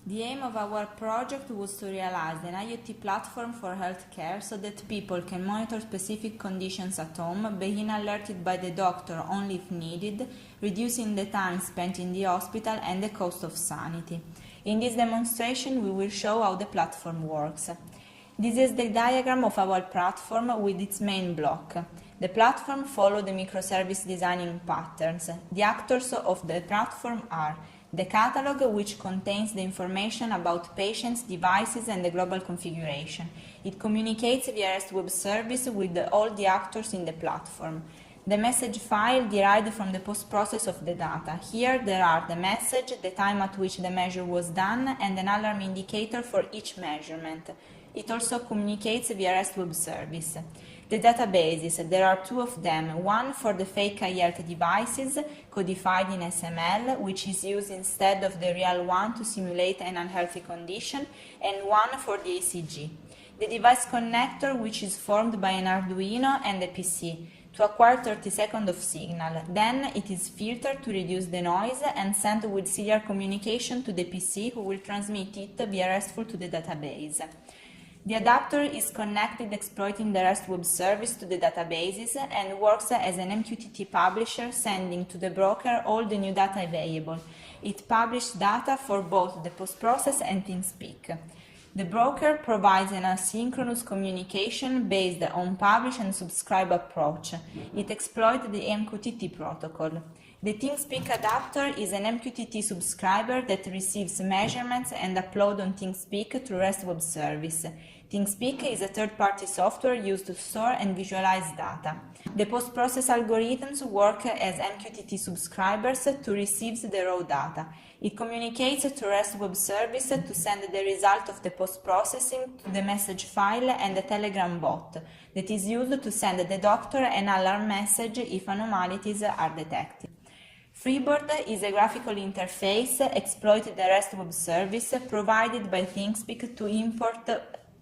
The aim of our project was to realize an IoT platform for healthcare so that people can monitor specific conditions at home, being alerted by the doctor only if needed, reducing the time spent in the hospital and the cost of sanity. In this demonstration, we will show how the platform works. This is the diagram of our platform with its main block. The platform follows the microservice designing patterns. The actors of the platform are the catalog, which contains the information about patients, devices, and the global configuration. It communicates via REST web service with all the actors in the platform. The message file derived from the post-process of the data. Here there are the message, the time at which the measure was done, and an alarm indicator for each measurement. It also communicates via REST web service. The databases, there are two of them, one for the fake iHealth devices, codified in XML, which is used instead of the real one to simulate an unhealthy condition, and one for the ECG. The device connector, which is formed by an Arduino and a PC, to acquire 30 seconds of signal. Then it is filtered to reduce the noise and sent with serial communication to the PC, who will transmit it via RESTful to the database. The adapter is connected exploiting the REST web service to the databases and works as an MQTT publisher, sending to the broker all the new data available. It publishes data for both the post-process and TeamSpeak. The broker provides an asynchronous communication based on publish and subscribe approach. It exploits the MQTT protocol. The TeamSpeak adapter is an MQTT subscriber that receives measurements and uploads on TeamSpeak through REST web service. TeamSpeak is a third-party software used to store and visualize data. The post-process algorithms work as MQTT subscribers to receive the raw data. It communicates to REST web service to send the result of the post-processing to the message file and the Telegram bot that is used to send the doctor an alarm message if anomalies are detected. Freeboard is a graphical interface exploiting the REST web service provided by TeamSpeak to import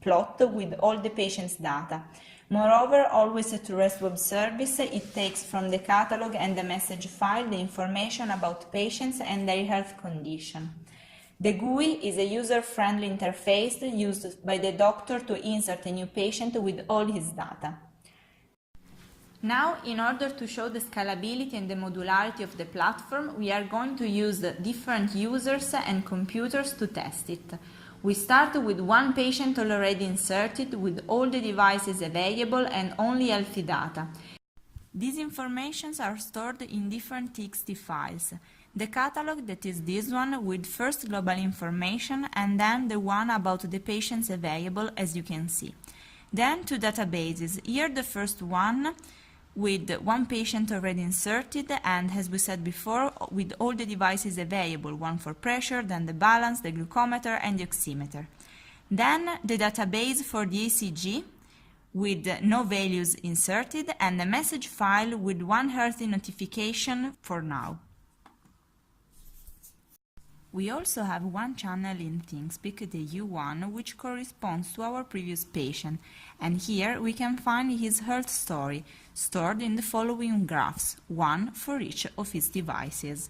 plot with all the patient's data. Moreover, always through REST web service, it takes from the catalog and the message file the information about patients and their health condition. The GUI is a user-friendly interface used by the doctor to insert a new patient with all his data. Now, in order to show the scalability and the modularity of the platform, we are going to use different users and computers to test it. We start with one patient already inserted with all the devices available and only healthy data. These informations are stored in different TXT files. The catalog, that is this one, with first global information and then the one about the patients available, as you can see. Then two databases. Here the first one with one patient already inserted and, as we said before, with all the devices available, one for pressure, then the balance, the glucometer and the oximeter. Then the database for the ECG with no values inserted and a message file with one healthy notification for now. We also have one channel in TeamSpeak, the U1, which corresponds to our previous patient, and here we can find his health story, stored in the following graphs, one for each of his devices.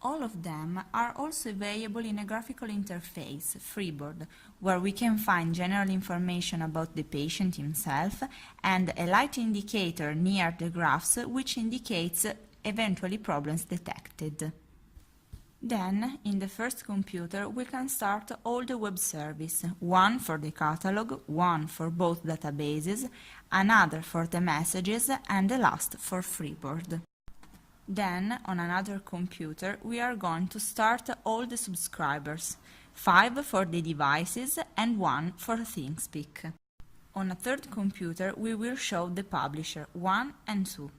All of them are also available in a graphical interface, Freeboard, where we can find general information about the patient himself and a light indicator near the graphs which indicates eventually problems detected. Then, in the first computer, we can start all the web service, one for the catalog, one for both databases, another for the messages, and the last for Freeboard. Then, on another computer, we are going to start all the subscribers, 5 for the devices and 1 for TeamSpeak. On a third computer, we will show the publisher, 1 and 2.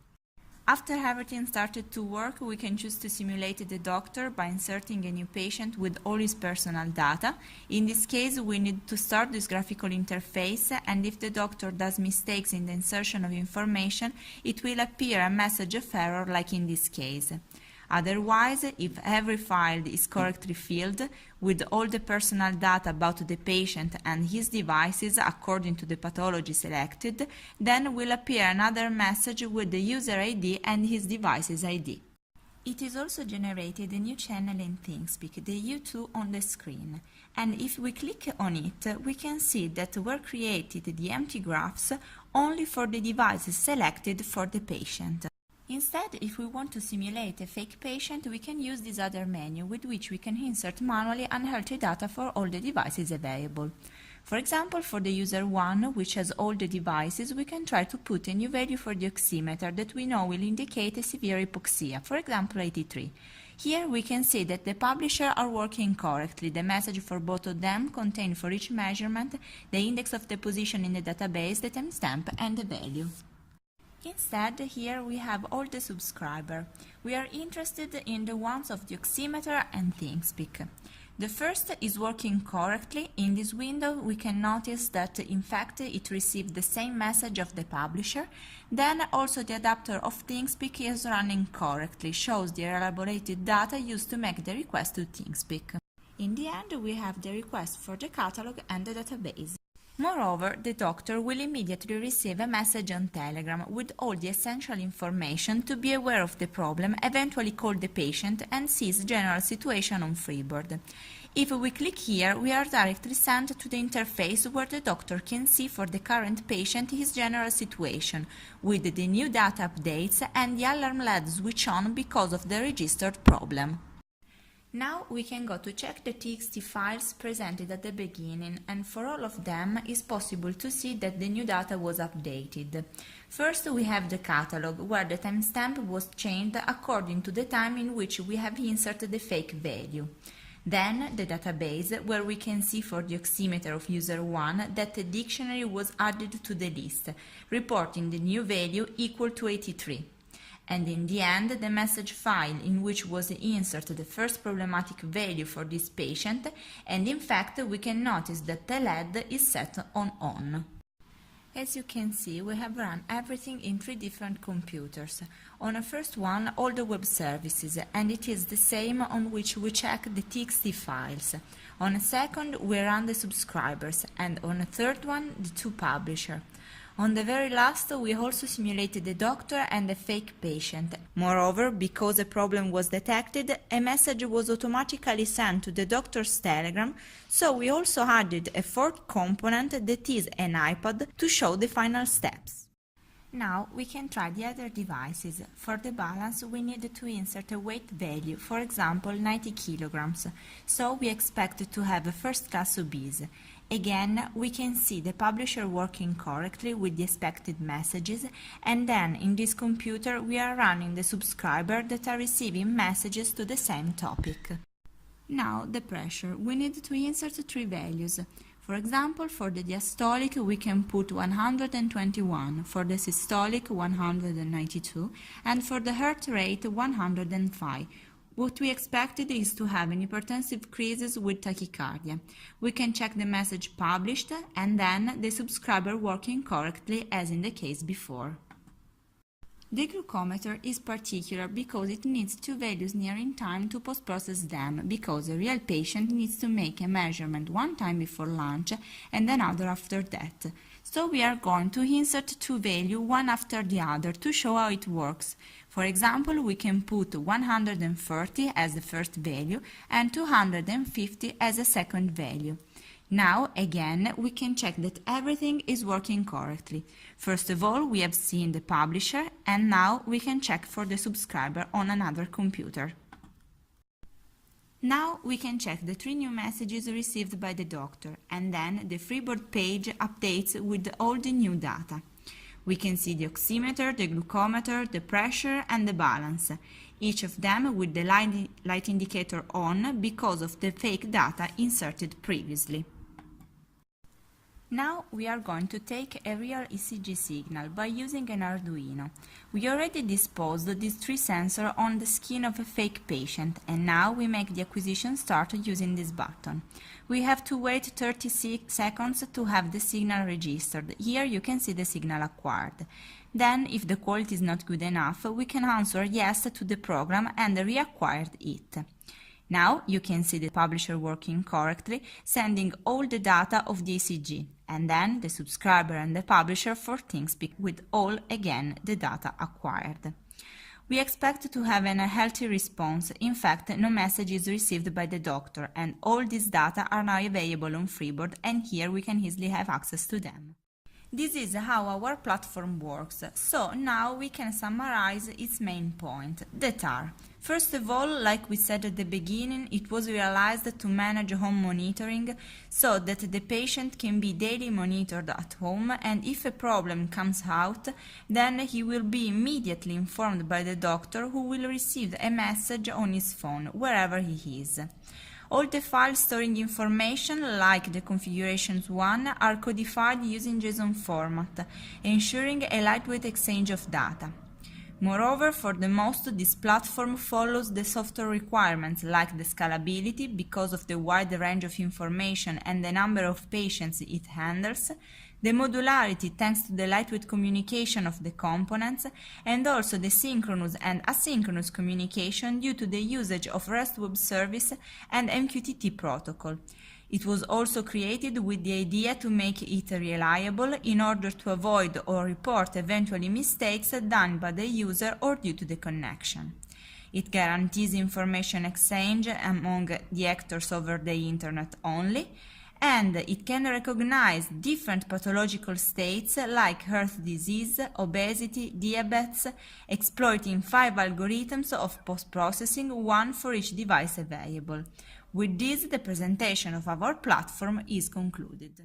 After everything started to work, we can choose to simulate the doctor by inserting a new patient with all his personal data. In this case, we need to start this graphical interface, and if the doctor does mistakes in the insertion of information, it will appear a message of error like in this case. Otherwise, if every file is correctly filled with all the personal data about the patient and his devices according to the pathology selected, then will appear another message with the user ID and his device's ID. It is also generated a new channel in ThinkSpeak, the U2 on the screen. And if we click on it, we can see that were created the empty graphs only for the devices selected for the patient. Instead, if we want to simulate a fake patient, we can use this other menu with which we can insert manually unhealthy data for all the devices available. For example, for the user 1, which has all the devices, we can try to put a new value for the oximeter that we know will indicate a severe hypoxia, for example 83. Here we can see that the publisher are working correctly. The message for both of them contain for each measurement the index of the position in the database, the timestamp and the value. Instead, here we have all the subscribers. We are interested in the ones of the oximeter and ThinkSpeak. The first is working correctly. In this window we can notice that in fact it received the same message of the publisher. Then also the adapter of ThinkSpeak is running correctly, shows the elaborated data used to make the request to ThinkSpeak. In the end we have the request for the catalog and the database. Moreover, the doctor will immediately receive a message on Telegram with all the essential information to be aware of the problem, eventually call the patient and see his general situation on Freeboard. If we click here, we are directly sent to the interface where the doctor can see for the current patient his general situation, with the new data updates and the alarm LED switch on because of the registered problem. Now we can go to check the TXT files presented at the beginning, and for all of them it's possible to see that the new data was updated. First we have the catalog, where the timestamp was changed according to the time in which we have inserted the fake value. Then the database, where we can see for the oximeter of user 1 that the dictionary was added to the list, reporting the new value equal to 83. And in the end, the message file in which was inserted the first problematic value for this patient, and in fact we can notice that the LED is set on on. As you can see, we have run everything in 3 different computers. On the first one, all the web services, and it is the same on which we check the TXT files. On a second, we run the subscribers, and on a third one, the 2 publishers. On the very last, we also simulated the doctor and the fake patient. Moreover, because a problem was detected, a message was automatically sent to the doctor's Telegram, so we also added a 4th component that is an iPad to show the final steps. Now we can try the other devices. For the balance, we need to insert a weight value, for example 90 kilograms, so we expect to have a first-class obese. Again, we can see the publisher working correctly with the expected messages, and then in this computer we are running the subscriber that are receiving messages to the same topic. Now the pressure. We need to insert 3 values. For example, for the diastolic we can put 121, for the systolic 192, and for the heart rate 105. What we expected is to have an hypertensive crisis with tachycardia. We can check the message published and then the subscriber working correctly as in the case before. The glucometer is particular because it needs 2 values near in time to post-process them, because a real patient needs to make a measurement one time before lunch and another after that. So we are going to insert 2 values one after the other to show how it works. For example, we can put 130 as the first value and 250 as a second value. Now, again, we can check that everything is working correctly. First of all, we have seen the publisher, and now we can check for the subscriber on another computer. Now we can check the 3 new messages received by the doctor, and then the Freeboard page updates with all the new data. We can see the oximeter, the glucometer, the pressure and the balance, each of them with the light indicator on because of the fake data inserted previously. Now we are going to take a real ECG signal by using an Arduino. We already disposed these 3 sensors on the skin of a fake patient, and now we make the acquisition start using this button. We have to wait 36 seconds to have the signal registered. Here you can see the signal acquired. Then, if the quality is not good enough, we can answer yes to the program and reacquired it. Now you can see the publisher working correctly, sending all the data of the ECG, and then the subscriber and the publisher for ThinkSpeak with all, again, the data acquired. We expect to have a healthy response. In fact, no message is received by the doctor, and all these data are now available on Freeboard, and here we can easily have access to them. This is how our platform works, so now we can summarize its main points, that are: first of all, like we said at the beginning, it was realized to manage home monitoring so that the patient can be daily monitored at home, and if a problem comes out, then he will be immediately informed by the doctor, who will receive a message on his phone wherever he is. All the files storing information, like the configurations one, are codified using JSON format, ensuring a lightweight exchange of data. Moreover, for the most, this platform follows the software requirements, like the scalability because of the wide range of information and the number of patients it handles, the modularity thanks to the lightweight communication of the components, and also the synchronous and asynchronous communication due to the usage of REST web service and MQTT protocol. It was also created with the idea to make it reliable in order to avoid or report eventually mistakes done by the user or due to the connection. It guarantees information exchange among the actors over the internet only, and it can recognize different pathological states like heart disease, obesity, diabetes, exploiting 5 algorithms of post-processing, one for each device available. With this, the presentation of our platform is concluded.